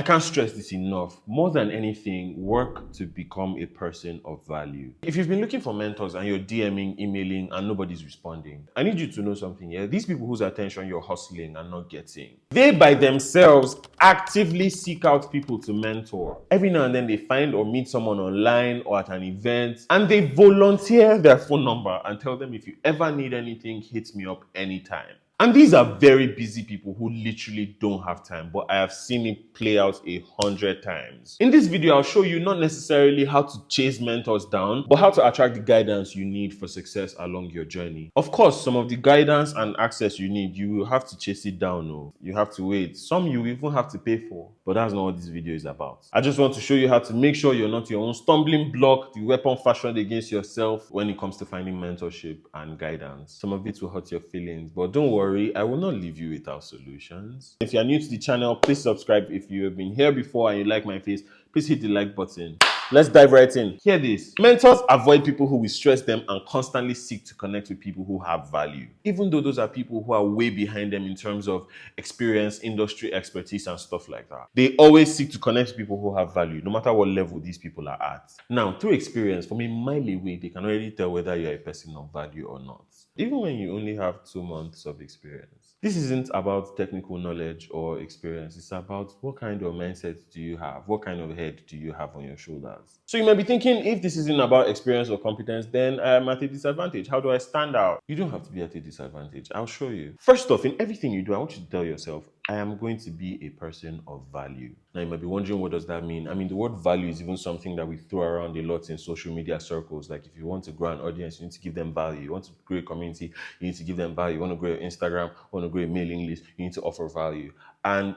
I can't stress this enough. More than anything, work to become a person of value. If you've been looking for mentors and you're DMing, emailing, and nobody's responding, I need you to know something here. These people whose attention you're hustling and not getting, they by themselves actively seek out people to mentor. Every now and then they find or meet someone online or at an event, and they volunteer their phone number and tell them, if you ever need anything, hit me up anytime. And these are very busy people who literally don't have time, but I have seen it play out 100 times. In this video, I'll show you not necessarily how to chase mentors down, but how to attract the guidance you need for success along your journey. Of course, some of the guidance and access you need, you will have to chase it down. No, you have to wait. Some you even have to pay for, but that's not what this video is about. I just want to show you how to make sure you're not your own stumbling block, the weapon fashioned against yourself when it comes to finding mentorship and guidance. Some of it will hurt your feelings, but don't worry. I will not leave you without solutions. If you're new to the channel, please subscribe. If you have been here before and you like my face, please hit the like button. Let's dive right in. Hear this. Mentors avoid people who will stress them and constantly seek to connect with people who have value. Even though those are people who are way behind them in terms of experience, industry expertise, and stuff like that. They always seek to connect with people who have value, no matter what level these people are at. Now, through experience, from a mile away, they can already tell whether you're a person of value or not. Even when you only have 2 months of experience. This isn't about technical knowledge or experience. It's about what kind of mindset do you have? What kind of head do you have on your shoulders? So you might be thinking, if this isn't about experience or competence, then I'm at a disadvantage. How do I stand out? You don't have to be at a disadvantage. I'll show you. First off, in everything you do, I want you to tell yourself, I am going to be a person of value. Now, you might be wondering, what does that mean? I mean, the word value is even something that we throw around a lot in social media circles. Like, if you want to grow an audience, you need to give them value. You want to grow a community, you need to give them value. You want to grow your Instagram, you want to grow a mailing list, you need to offer value. And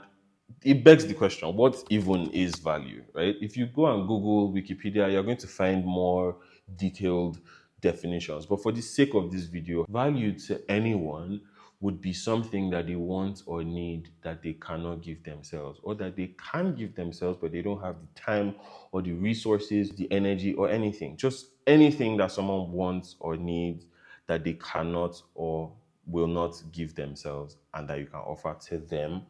it begs the question, what even is value, right? If you go and Google Wikipedia, you're going to find more detailed definitions. But for the sake of this video, value to anyone would be something that they want or need that they cannot give themselves, or that they can give themselves, but they don't have the time or the resources, the energy, or anything. Just anything that someone wants or needs that they cannot or will not give themselves and that you can offer to them.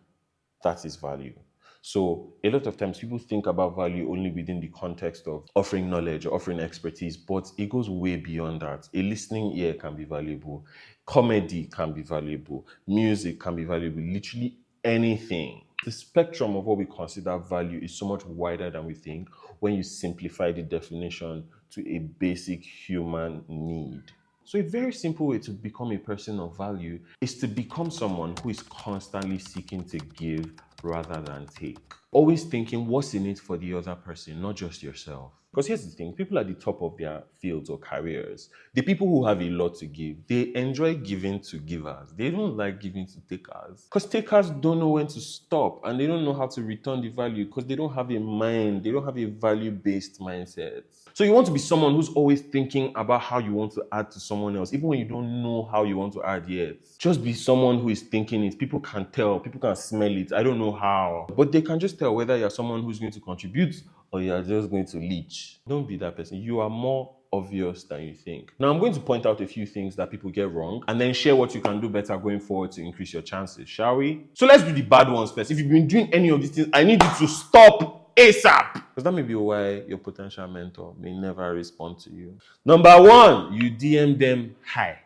That is value. So a lot of times people think about value only within the context of offering knowledge or offering expertise, but it goes way beyond that. A listening ear can be valuable. Comedy can be valuable. Music can be valuable. Literally anything. The spectrum of what we consider value is so much wider than we think when you simplify the definition to a basic human need. So a very simple way to become a person of value is to become someone who is constantly seeking to give rather than take. Always thinking what's in it for the other person, not just yourself. Because here's the thing, people at the top of their fields or careers, the people who have a lot to give, they enjoy giving to givers. They don't like giving to takers. Because takers don't know when to stop, and they don't know how to return the value because they don't have a mind, they don't have a value-based mindset. So you want to be someone who's always thinking about how you want to add to someone else, even when you don't know how you want to add yet. Just be someone who is thinking it. People can tell, people can smell it. I don't know how, but they can just tell whether you're someone who's going to contribute or you're just going to leech. Don't be that person. You are more obvious than you think. Now, I'm going to point out a few things that people get wrong and then share what you can do better going forward to increase your chances, shall we? So let's do the bad ones first. If you've been doing any of these things, I need you to stop ASAP. Because that may be why your potential mentor may never respond to you. Number 1, you DM them hi.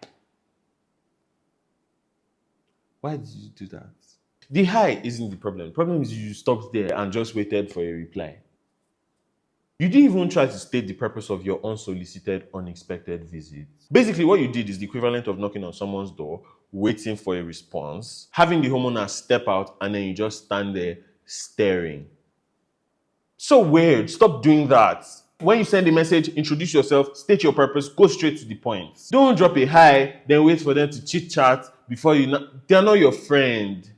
Why did you do that? The hi isn't the problem. The problem is you stopped there and just waited for a reply. You didn't even try to state the purpose of your unsolicited, unexpected visit. Basically, what you did is the equivalent of knocking on someone's door, waiting for a response, having the homeowner step out, and then you just stand there staring. So weird. Stop doing that. When you send a message, introduce yourself, state your purpose, go straight to the point. Don't drop a hi, then wait for them to chit-chat before they're not your friend.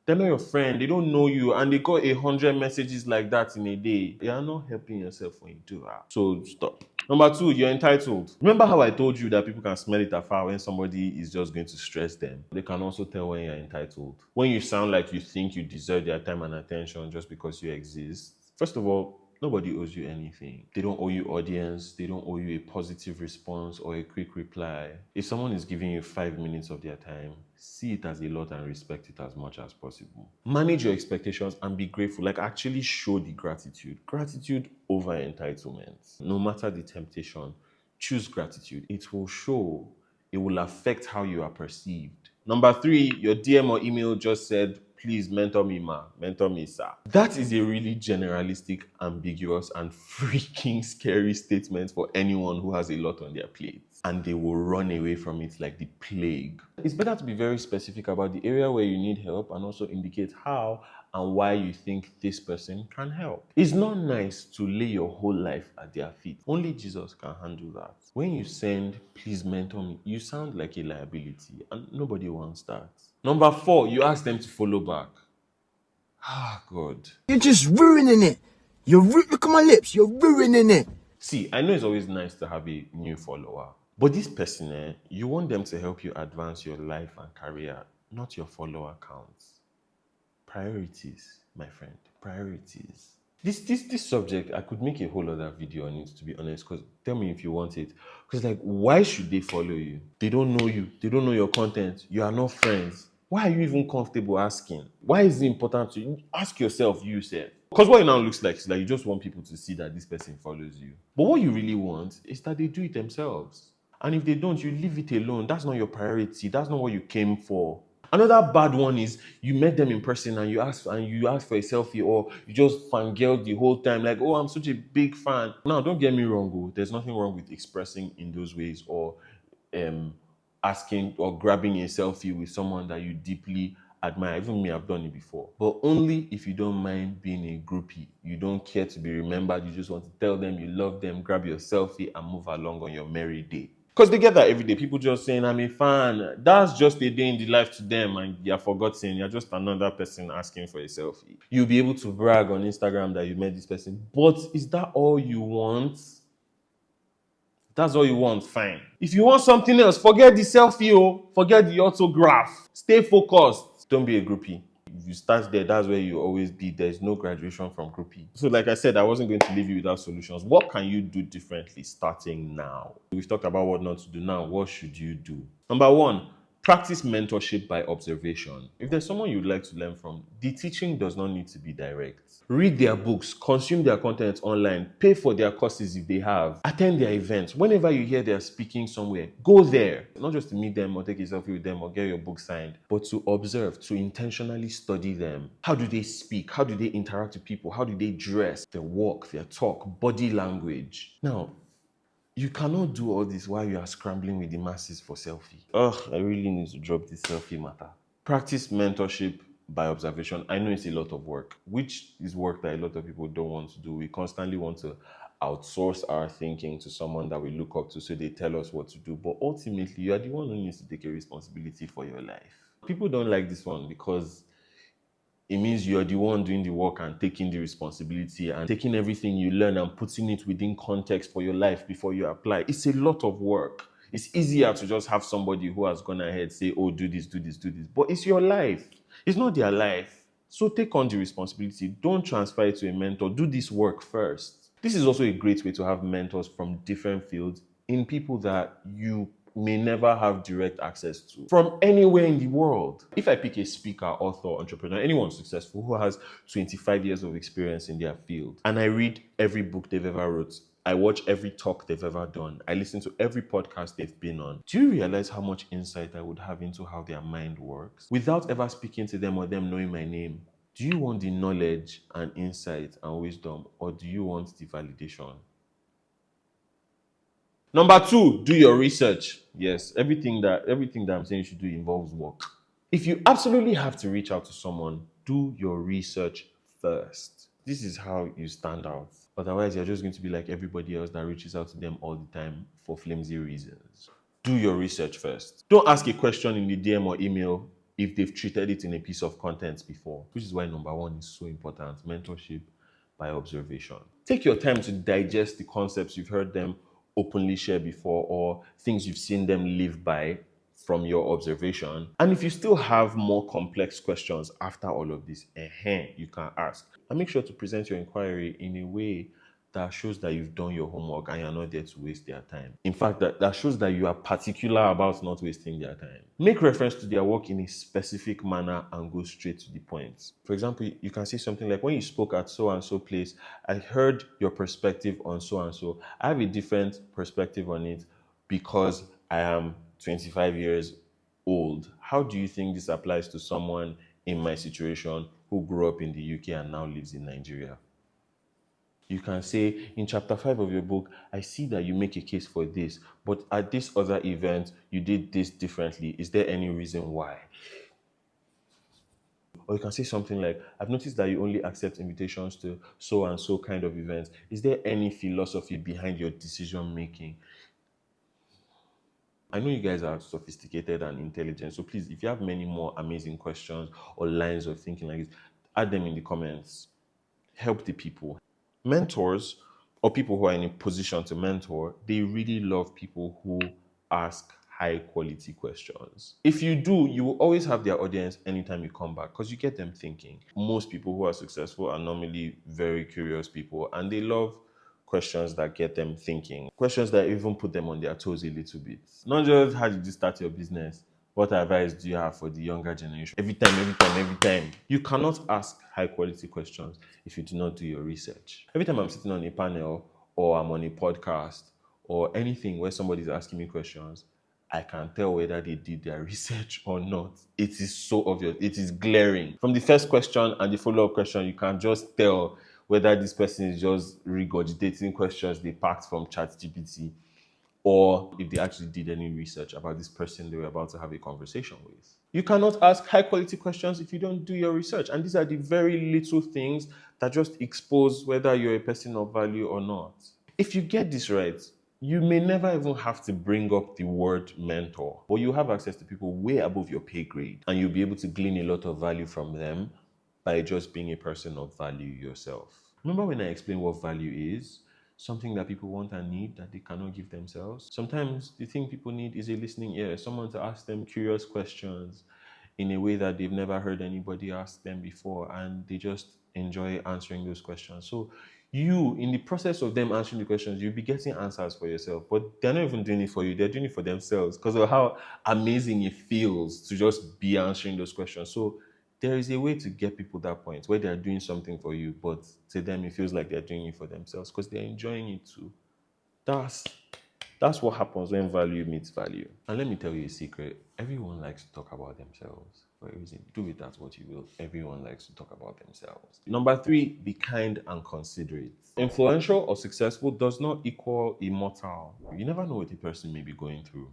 They're not your friend. They don't know you, and they got 100 messages like that in a day. You are not helping yourself when you do that. So stop. Number 2, you're entitled. Remember how I told you that people can smell it afar when somebody is just going to stress them? They can also tell when you're entitled. When you sound like you think you deserve their time and attention just because you exist. First of all, Nobody owes you anything. They don't owe you audience. They don't owe you a positive response or a quick reply. If someone is giving you 5 minutes of their time, see it as a lot and respect it as much as possible. Manage your expectations and be grateful. Like, actually show the gratitude. Gratitude over entitlement. No matter the temptation, choose gratitude. It will show. It will affect how you are perceived. Number 3, your DM or email just said, please mentor me, ma, mentor me, sir. That is a really generalistic, ambiguous, and freaking scary statement for anyone who has a lot on their plate. And they will run away from it like the plague. It's better to be very specific about the area where you need help and also indicate how and why you think this person can help. It's not nice to lay your whole life at their feet. Only Jesus can handle that. When you send, please mentor me, you sound like a liability and nobody wants that. Number 4, you ask them to follow back. Ah, God. You're just ruining it. Look at my lips. You're ruining it. See, I know it's always nice to have a new follower. But this person, you want them to help you advance your life and career, not your follower counts. Priorities, my friend. Priorities. This subject, I could make a whole other video on it, to be honest, because tell me if you want it. Because, like, why should they follow you? They don't know you. They don't know your content. You are not friends. Why are you even comfortable asking? Why is it important to you? Ask yourself, you said. Because what it now looks like is like you just want people to see that this person follows you. But what you really want is that they do it themselves. And if they don't, you leave it alone. That's not your priority. That's not what you came for. Another bad one is you met them in person and you ask for a selfie, or you just fangirl the whole time like, oh, I'm such a big fan. Now, don't get me wrong. There's nothing wrong with expressing in those ways or asking or grabbing a selfie with someone that you deeply admire. Even me, I've done it before. But only if you don't mind being a groupie. You don't care to be remembered. You just want to tell them you love them, grab your selfie and move along on your merry day. Because they get that every day. People just saying, I'm a fan. That's just a day in the life to them, and you're forgotten. You're just another person asking for a selfie. You'll be able to brag on Instagram that you met this person. But is that all you want? That's all you want, fine. If you want something else, forget the selfie, forget the autograph. Stay focused. Don't be a groupie. If you start there, that's where you always be. There's no graduation from groupie. So like I said, I wasn't going to leave you without solutions. What can you do differently starting now? We've talked about what not to do now. What should you do? Number 1, practice mentorship by observation. If there's someone you'd like to learn from, the teaching does not need to be direct. Read their books, consume their content online, pay for their courses if they have, attend their events. Whenever you hear they're speaking somewhere, go there. Not just to meet them or take a selfie with them or get your book signed, but to observe, to intentionally study them. How do they speak? How do they interact with people? How do they dress? Their walk, their talk, body language. Now, you cannot do all this while you are scrambling with the masses for selfie. I really need to drop this selfie matter. Practice mentorship by observation. I know it's a lot of work, which is work that a lot of people don't want to do. We constantly want to outsource our thinking to someone that we look up to so they tell us what to do. But ultimately, you are the one who needs to take a responsibility for your life. People don't like this one because it means you're the one doing the work and taking the responsibility and taking everything you learn and putting it within context for your life before you apply. It's a lot of work. It's easier to just have somebody who has gone ahead say, oh, do this, do this, do this. But it's your life. It's not their life. So take on the responsibility. Don't transfer it to a mentor. Do this work first. This is also a great way to have mentors from different fields in people that you may never have direct access to from anywhere in the world. If I pick a speaker, author, entrepreneur, anyone successful who has 25 years of experience in their field, and I read every book they've ever wrote, I watch every talk they've ever done, I listen to every podcast they've been on, do you realize how much insight I would have into how their mind works? Without ever speaking to them or them knowing my name, do you want the knowledge and insight and wisdom, or do you want the validation? Number 2, do your research. Yes, everything that I'm saying you should do involves work. If you absolutely have to reach out to someone, do your research first. This is how you stand out. Otherwise, you're just going to be like everybody else that reaches out to them all the time for flimsy reasons. Do your research first. Don't ask a question in the DM or email if they've treated it in a piece of content before, which is why number 1 is so important, mentorship by observation. Take your time to digest the concepts you've heard them openly share before or things you've seen them live by. from your observation. And if you still have more complex questions after all of this, you can ask. And make sure to present your inquiry in a way that shows that you've done your homework and you're not there to waste their time. In fact, that shows that you are particular about not wasting their time. Make reference to their work in a specific manner and go straight to the point. For example, you can say something like, when you spoke at so and so place, I heard your perspective on so and so. I have a different perspective on it because I am 25 years old. How do you think this applies to someone in my situation who grew up in the UK and now lives in Nigeria? You can say, in chapter 5 of your book, I see that you make a case for this, but at this other event, you did this differently. Is there any reason why? Or you can say something like, I've noticed that you only accept invitations to so and so kind of events. Is there any philosophy behind your decision making? I know you guys are sophisticated and intelligent, so please, if you have many more amazing questions or lines of thinking like this, add them in the comments. Help the people. Mentors, or people who are in a position to mentor, they really love people who ask high quality questions. If you do, you will always have their audience anytime you come back because you get them thinking. Most people who are successful are normally very curious people, and they love questions that get them thinking. Questions that even put them on their toes a little bit. Not just how did you start your business? What advice do you have for the younger generation? Every time. You cannot ask high quality questions if you do not do your research. Every time I'm sitting on a panel or I'm on a podcast or anything where somebody's asking me questions, I can tell whether they did their research or not. It is so obvious. It is glaring. From the first question and the follow-up question, you can just tell whether this person is just regurgitating questions they packed from ChatGPT, or if they actually did any research about this person they were about to have a conversation with. You cannot ask high quality questions if you don't do your research. And these are the very little things that just expose whether you're a person of value or not. If you get this right, you may never even have to bring up the word mentor, but you have access to people way above your pay grade, and you'll be able to glean a lot of value from them by just being a person of value yourself. Remember when I explained what value is? Something that people want and need that they cannot give themselves. Sometimes the thing people need is a listening ear, someone to ask them curious questions in a way that they've never heard anybody ask them before, and they just enjoy answering those questions. So you, in the process of them answering the questions, you'll be getting answers for yourself, but they're not even doing it for you, they're doing it for themselves because of how amazing it feels to just be answering those questions. So there is a way to get people that point where they're doing something for you, but to them it feels like they're doing it for themselves because they're enjoying it too. That's what happens when value meets value. And let me tell you a secret. Everyone likes to talk about themselves for a reason. Do with that what you will. Everyone likes to talk about themselves. Number 3, be kind and considerate. Influential or successful does not equal immortal. You never know what a person may be going through.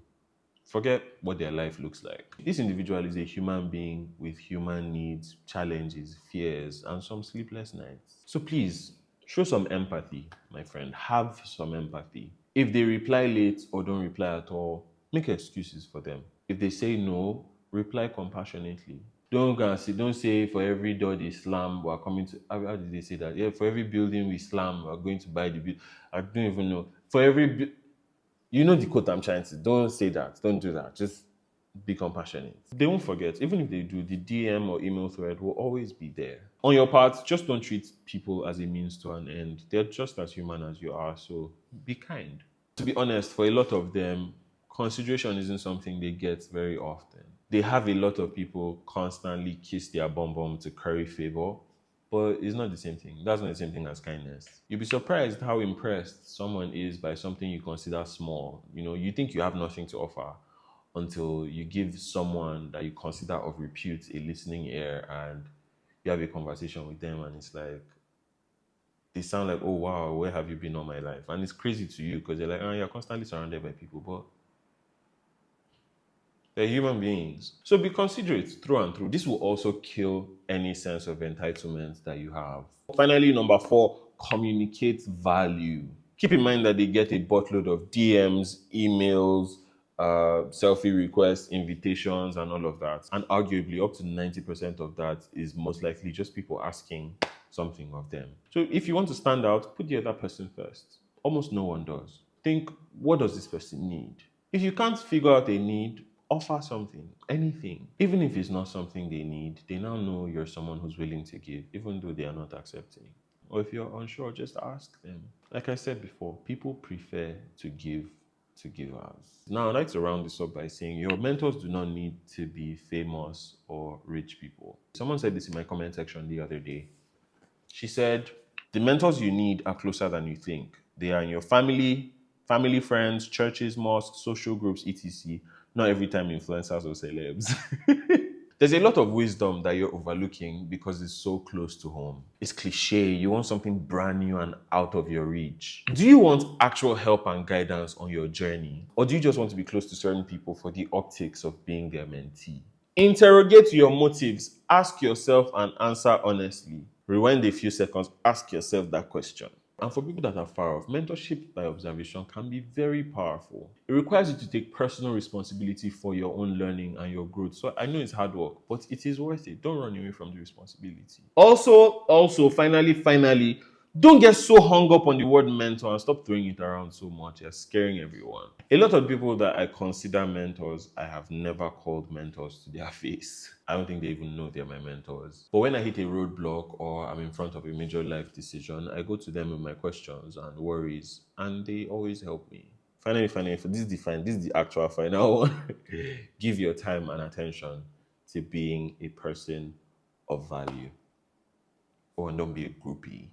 Forget what their life looks like. This individual is a human being with human needs, challenges, fears, and some sleepless nights. So please, show some empathy, my friend. Have some empathy. If they reply late or don't reply at all, make excuses for them. If they say no, reply compassionately. Don't say for every door they slam, we're coming to, how did they say that? Yeah, for every building we slam, we're going to buy the building. I don't even know. For every, you know the quote I'm trying to, don't say that, don't do that. Just be compassionate. They won't forget. Even if they do, the DM or email thread will always be there. On your part, just don't treat people as a means to an end. They're just as human as you are, so be kind. To be honest, for a lot of them, consideration isn't something they get very often. They have a lot of people constantly kiss their bum to curry favor, but it's not the same thing. That's not the same thing as kindness. You'll be surprised how impressed someone is by something you consider small. You know, you think you have nothing to offer until you give someone that you consider of repute a listening ear and you have a conversation with them and it's like, they sound like, oh wow, where have you been all my life? And it's crazy to you because they're like, oh, you're constantly surrounded by people, but they're human beings. So be considerate through and through. This will also kill any sense of entitlement that you have. Finally, number 4, communicate value. Keep in mind that they get a buttload of DMs, emails, selfie requests, invitations, and all of that. And arguably, up to 90% of that is most likely just people asking something of them. So if you want to stand out, put the other person first. Almost no one does. Think, what does this person need? If you can't figure out a need, offer something, anything. Even if it's not something they need, they now know you're someone who's willing to give, even though they are not accepting. Or if you're unsure, just ask them. Like I said before, people prefer to give to givers. Now, I'd like to round this up by saying your mentors do not need to be famous or rich people. Someone said this in my comment section the other day. She said, the mentors you need are closer than you think. They are in your family, family friends, churches, mosques, social groups, etc. Not every time influencers or celebs. There's a lot of wisdom that you're overlooking because it's so close to home. It's cliche. You want something brand new and out of your reach. Do you want actual help and guidance on your journey? Or do you just want to be close to certain people for the optics of being their mentee? Interrogate your motives. Ask yourself and answer honestly. Rewind a few seconds. Ask yourself that question. And for people that are far off, mentorship by observation can be very powerful. It requires you to take personal responsibility for your own learning and your growth. So I know it's hard work, but it is worth it. Don't run away from the responsibility. Also, finally, don't get so hung up on the word mentor and stop throwing it around so much. You're scaring everyone. A lot of people that I consider mentors, I have never called mentors to their face. I don't think they even know they're my mentors. But when I hit a roadblock or I'm in front of a major life decision, I go to them with my questions and worries, and they always help me. Finally, this is the actual final one. Give your time and attention to being a person of value. Oh, and don't be a groupie.